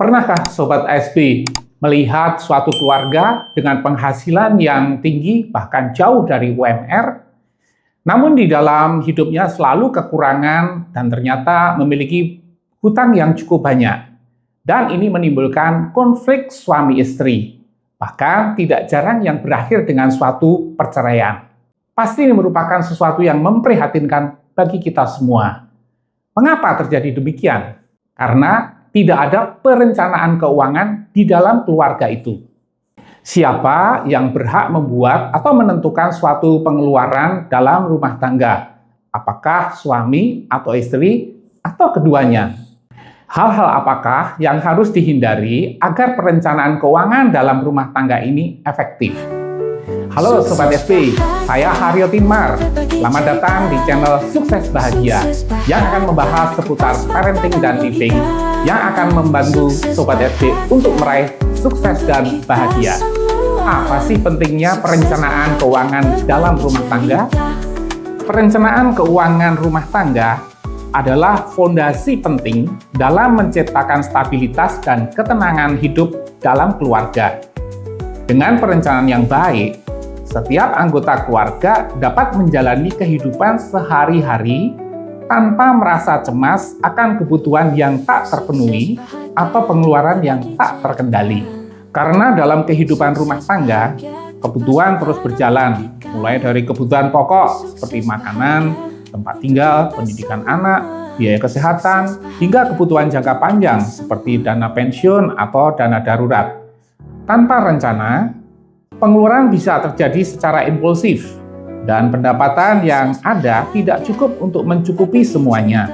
Pernahkah Sobat ASB melihat suatu keluarga dengan penghasilan yang tinggi, bahkan jauh dari UMR, namun di dalam hidupnya selalu kekurangan dan ternyata memiliki hutang yang cukup banyak. Dan ini menimbulkan konflik suami istri, bahkan tidak jarang yang berakhir dengan suatu perceraian. Pasti ini merupakan sesuatu yang memprihatinkan bagi kita semua. Mengapa terjadi demikian? Karena tidak ada perencanaan keuangan di dalam keluarga itu. Siapa yang berhak membuat atau menentukan suatu pengeluaran dalam rumah tangga? Apakah suami atau istri atau keduanya? Hal-hal apakah yang harus dihindari agar perencanaan keuangan dalam rumah tangga ini efektif? Halo Sobat SP, saya Haryo Timar. Selamat datang di channel Sukses Bahagia yang akan membahas seputar parenting dan living yang akan membantu Sobat SP untuk meraih sukses dan bahagia. Apa sih pentingnya perencanaan keuangan dalam rumah tangga? Perencanaan keuangan rumah tangga adalah fondasi penting dalam menciptakan stabilitas dan ketenangan hidup dalam keluarga. Dengan perencanaan yang baik, setiap anggota keluarga dapat menjalani kehidupan sehari-hari tanpa merasa cemas akan kebutuhan yang tak terpenuhi atau pengeluaran yang tak terkendali. Karena dalam kehidupan rumah tangga, kebutuhan terus berjalan, mulai dari kebutuhan pokok seperti makanan, tempat tinggal, pendidikan anak, biaya kesehatan, hingga kebutuhan jangka panjang seperti dana pensiun atau dana darurat. Tanpa rencana, pengeluaran bisa terjadi secara impulsif, dan pendapatan yang ada tidak cukup untuk mencukupi semuanya.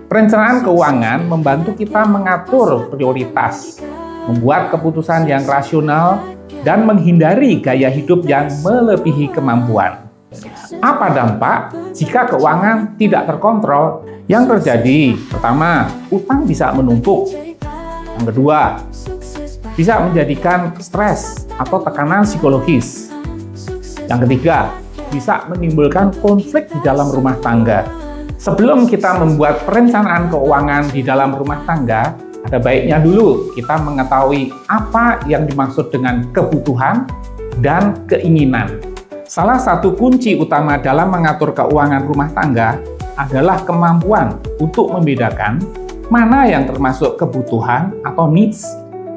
Perencanaan keuangan membantu kita mengatur prioritas, membuat keputusan yang rasional, dan menghindari gaya hidup yang melebihi kemampuan. Apa dampak jika keuangan tidak terkontrol? Yang terjadi, pertama, utang bisa menumpuk. Yang kedua, bisa menjadikan stres atau tekanan psikologis. Yang ketiga, bisa menimbulkan konflik di dalam rumah tangga. Sebelum kita membuat perencanaan keuangan di dalam rumah tangga, ada baiknya dulu kita mengetahui apa yang dimaksud dengan kebutuhan dan keinginan. Salah satu kunci utama dalam mengatur keuangan rumah tangga adalah kemampuan untuk membedakan mana yang termasuk kebutuhan atau needs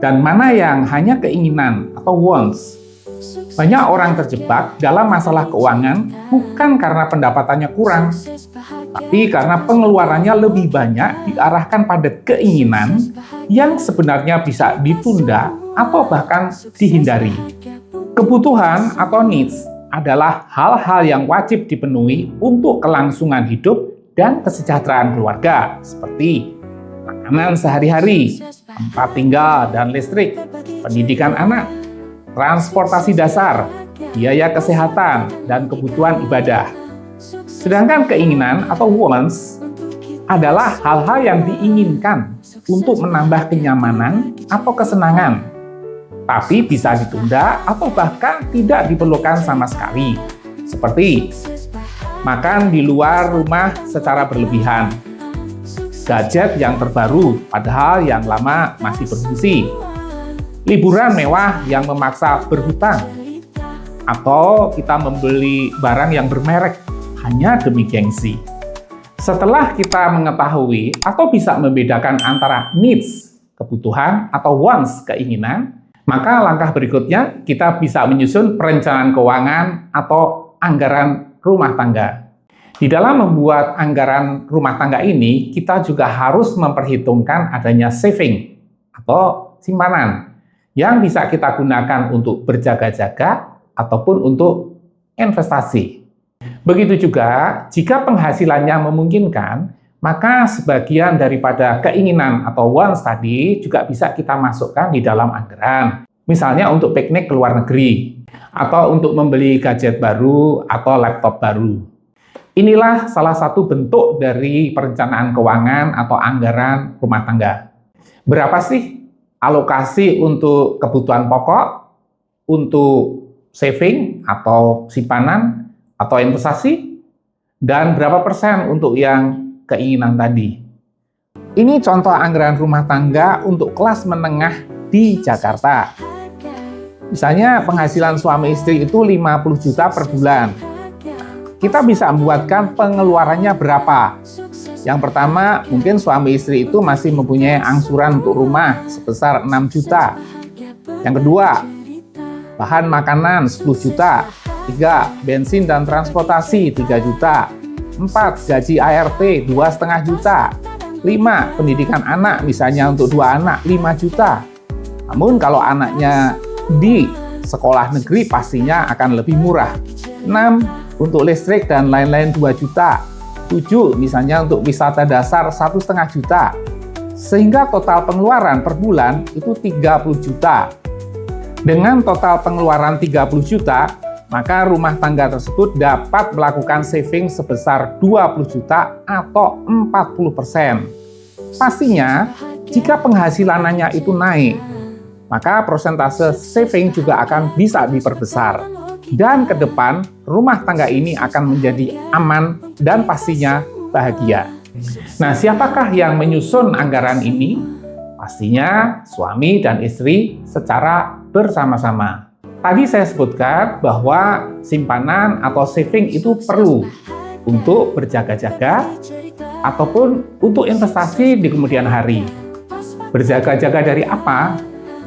dan mana yang hanya keinginan atau wants. Banyak orang terjebak dalam masalah keuangan bukan karena pendapatannya kurang, tapi karena pengeluarannya lebih banyak diarahkan pada keinginan yang sebenarnya bisa ditunda atau bahkan dihindari. Kebutuhan atau needs adalah hal-hal yang wajib dipenuhi untuk kelangsungan hidup dan kesejahteraan keluarga, seperti makanan sehari-hari, tempat tinggal dan listrik, pendidikan anak, transportasi dasar, biaya kesehatan, dan kebutuhan ibadah. Sedangkan keinginan atau wants adalah hal-hal yang diinginkan untuk menambah kenyamanan atau kesenangan, tapi bisa ditunda atau bahkan tidak diperlukan sama sekali, seperti makan di luar rumah secara berlebihan, gadget yang terbaru padahal yang lama masih berfungsi, liburan mewah yang memaksa berhutang, atau kita membeli barang yang bermerek hanya demi gengsi. Setelah kita mengetahui atau bisa membedakan antara needs, kebutuhan, atau wants, keinginan, maka langkah berikutnya kita bisa menyusun perencanaan keuangan atau anggaran rumah tangga. Di dalam membuat anggaran rumah tangga ini, kita juga harus memperhitungkan adanya saving atau simpanan yang bisa kita gunakan untuk berjaga-jaga ataupun untuk investasi. Begitu juga jika penghasilannya memungkinkan, maka sebagian daripada keinginan atau wants tadi juga bisa kita masukkan di dalam anggaran. Misalnya untuk piknik ke luar negeri, atau untuk membeli gadget baru atau laptop baru. Inilah salah satu bentuk dari perencanaan keuangan atau anggaran rumah tangga. Berapa sih alokasi untuk kebutuhan pokok, untuk saving atau simpanan atau investasi, dan berapa persen untuk yang keinginan tadi? Ini contoh anggaran rumah tangga untuk kelas menengah di Jakarta. Misalnya penghasilan suami istri itu 50 juta per bulan. Kita bisa membuatkan pengeluarannya berapa. Yang pertama, mungkin suami istri itu masih mempunyai angsuran untuk rumah sebesar 6 juta. Yang kedua, bahan makanan 10 juta. 3, bensin dan transportasi 3 juta. 4, gaji ART 2,5 juta. 5, pendidikan anak, misalnya untuk 2 anak 5 juta. Namun kalau anaknya di sekolah negeri pastinya akan lebih murah. 6, untuk listrik dan lain-lain 2 juta. 7, misalnya untuk wisata dasar 1,5 juta. Sehingga total pengeluaran per bulan itu 30 juta. Dengan total pengeluaran 30 juta, maka rumah tangga tersebut dapat melakukan saving sebesar 20 juta atau 40%. Pastinya, jika penghasilannya itu naik, maka persentase saving juga akan bisa diperbesar. Dan ke depan, rumah tangga ini akan menjadi aman dan pastinya bahagia. Nah, siapakah yang menyusun anggaran ini? Pastinya suami dan istri secara bersama-sama. Tadi saya sebutkan bahwa simpanan atau saving itu perlu untuk berjaga-jaga ataupun untuk investasi di kemudian hari. Berjaga-jaga dari apa?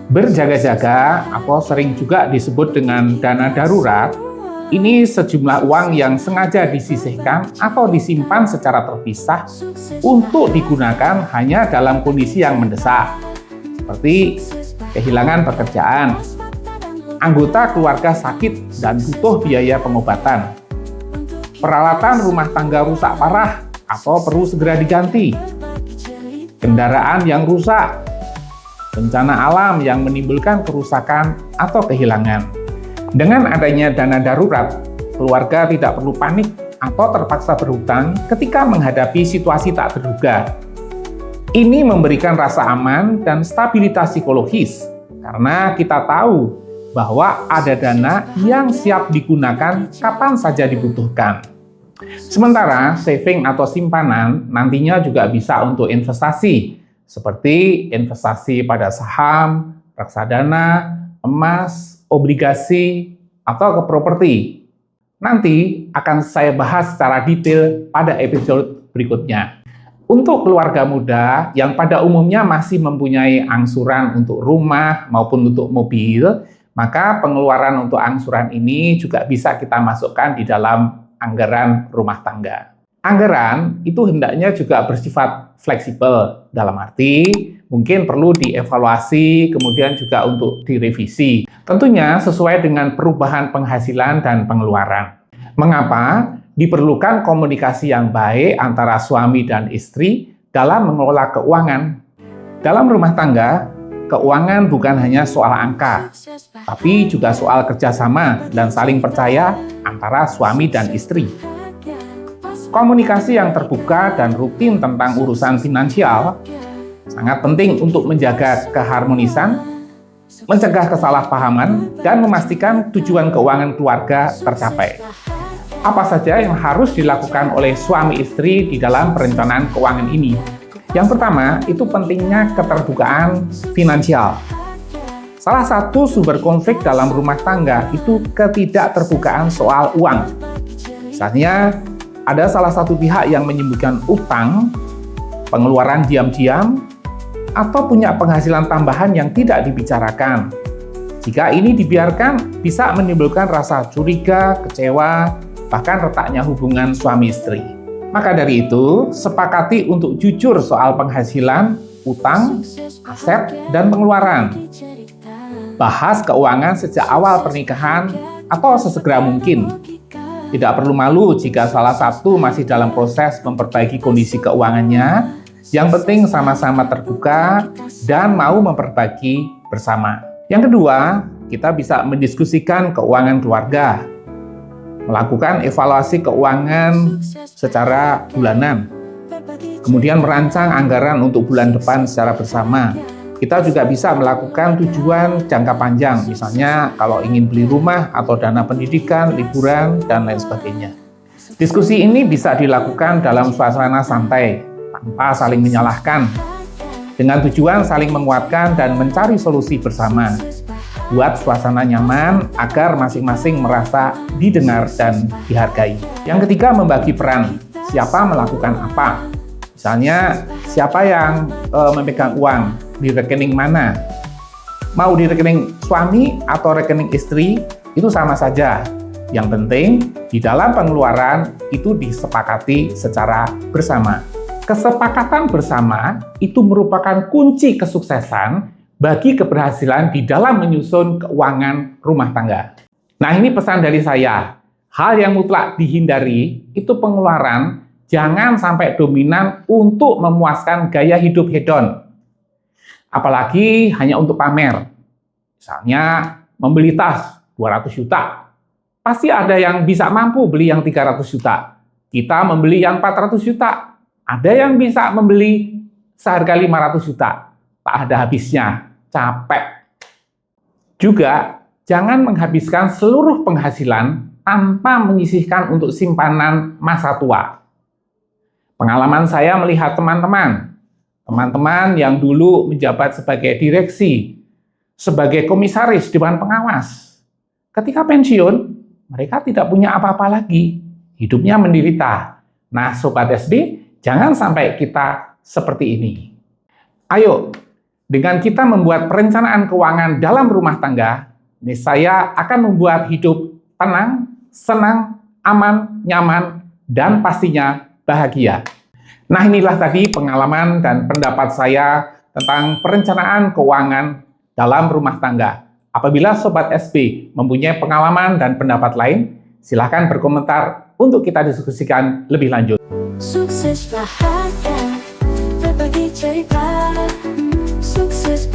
Berjaga-jaga atau sering juga disebut dengan dana darurat, ini sejumlah uang yang sengaja disisihkan atau disimpan secara terpisah untuk digunakan hanya dalam kondisi yang mendesak, seperti kehilangan pekerjaan, anggota keluarga sakit dan butuh biaya pengobatan, peralatan rumah tangga rusak parah atau perlu segera diganti, kendaraan yang rusak, bencana alam yang menimbulkan kerusakan atau kehilangan. Dengan adanya dana darurat, keluarga tidak perlu panik atau terpaksa berhutang ketika menghadapi situasi tak terduga. Ini memberikan rasa aman dan stabilitas psikologis karena kita tahu bahwa ada dana yang siap digunakan kapan saja dibutuhkan. Sementara saving atau simpanan nantinya juga bisa untuk investasi, seperti investasi pada saham, reksadana, emas, obligasi, atau ke properti. Nanti akan saya bahas secara detail pada episode berikutnya. Untuk keluarga muda yang pada umumnya masih mempunyai angsuran untuk rumah maupun untuk mobil, maka pengeluaran untuk angsuran ini juga bisa kita masukkan di dalam anggaran rumah tangga. Anggaran itu hendaknya juga bersifat fleksibel, dalam arti mungkin perlu dievaluasi, kemudian juga untuk direvisi. Tentunya sesuai dengan perubahan penghasilan dan pengeluaran. Mengapa? Diperlukan komunikasi yang baik antara suami dan istri dalam mengelola keuangan. Dalam rumah tangga, keuangan bukan hanya soal angka, tapi juga soal kerjasama dan saling percaya antara suami dan istri. Komunikasi yang terbuka dan rutin tentang urusan finansial sangat penting untuk menjaga keharmonisan, mencegah kesalahpahaman, dan memastikan tujuan keuangan keluarga tercapai. Apa saja yang harus dilakukan oleh suami istri di dalam perencanaan keuangan ini? Yang pertama, itu pentingnya keterbukaan finansial. Salah satu sumber konflik dalam rumah tangga itu ketidakterbukaan soal uang. Misalnya, ada salah satu pihak yang menyembunyikan utang, pengeluaran diam-diam, atau punya penghasilan tambahan yang tidak dibicarakan. Jika ini dibiarkan, bisa menimbulkan rasa curiga, kecewa, bahkan retaknya hubungan suami istri. Maka dari itu, sepakati untuk jujur soal penghasilan, utang, aset, dan pengeluaran. Bahas keuangan sejak awal pernikahan atau sesegera mungkin. Tidak perlu malu jika salah satu masih dalam proses memperbaiki kondisi keuangannya. Yang penting sama-sama terbuka dan mau memperbaiki bersama. Yang kedua, kita bisa mendiskusikan keuangan keluarga. Melakukan evaluasi keuangan secara bulanan, kemudian merancang anggaran untuk bulan depan secara bersama. Kita juga bisa melakukan tujuan jangka panjang, misalnya kalau ingin beli rumah atau dana pendidikan, liburan, dan lain sebagainya. Diskusi ini bisa dilakukan dalam suasana santai, tanpa saling menyalahkan, dengan tujuan saling menguatkan dan mencari solusi bersama. Buat suasana nyaman agar masing-masing merasa didengar dan dihargai. Yang ketiga, membagi peran. Siapa melakukan apa? Misalnya, siapa yang memegang uang di rekening mana? Mau di rekening suami atau rekening istri, itu sama saja. Yang penting, di dalam pengeluaran itu disepakati secara bersama. Kesepakatan bersama itu merupakan kunci kesuksesan bagi keberhasilan di dalam menyusun keuangan rumah tangga. Nah, ini pesan dari saya. Hal yang mutlak dihindari itu pengeluaran jangan sampai dominan untuk memuaskan gaya hidup hedon. Apalagi hanya untuk pamer. Misalnya membeli tas 200 juta. Pasti ada yang bisa mampu beli yang 300 juta. Kita membeli yang 400 juta. Ada yang bisa membeli seharga 500 juta. Tak ada habisnya. Capek. Juga, jangan menghabiskan seluruh penghasilan tanpa menyisihkan untuk simpanan masa tua. Pengalaman saya melihat teman-teman yang dulu menjabat sebagai direksi, sebagai komisaris dewan pengawas. Ketika pensiun, mereka tidak punya apa-apa lagi. Hidupnya menderita. Nah, Sobat SB, jangan sampai kita seperti ini. Ayo, dengan kita membuat perencanaan keuangan dalam rumah tangga, niscaya akan membuat hidup tenang, senang, aman, nyaman, dan pastinya bahagia. Nah, inilah tadi pengalaman dan pendapat saya tentang perencanaan keuangan dalam rumah tangga. Apabila Sobat SB mempunyai pengalaman dan pendapat lain, silakan berkomentar untuk kita diskusikan lebih lanjut. Sukses bahagia, berbagi cerita. Sukses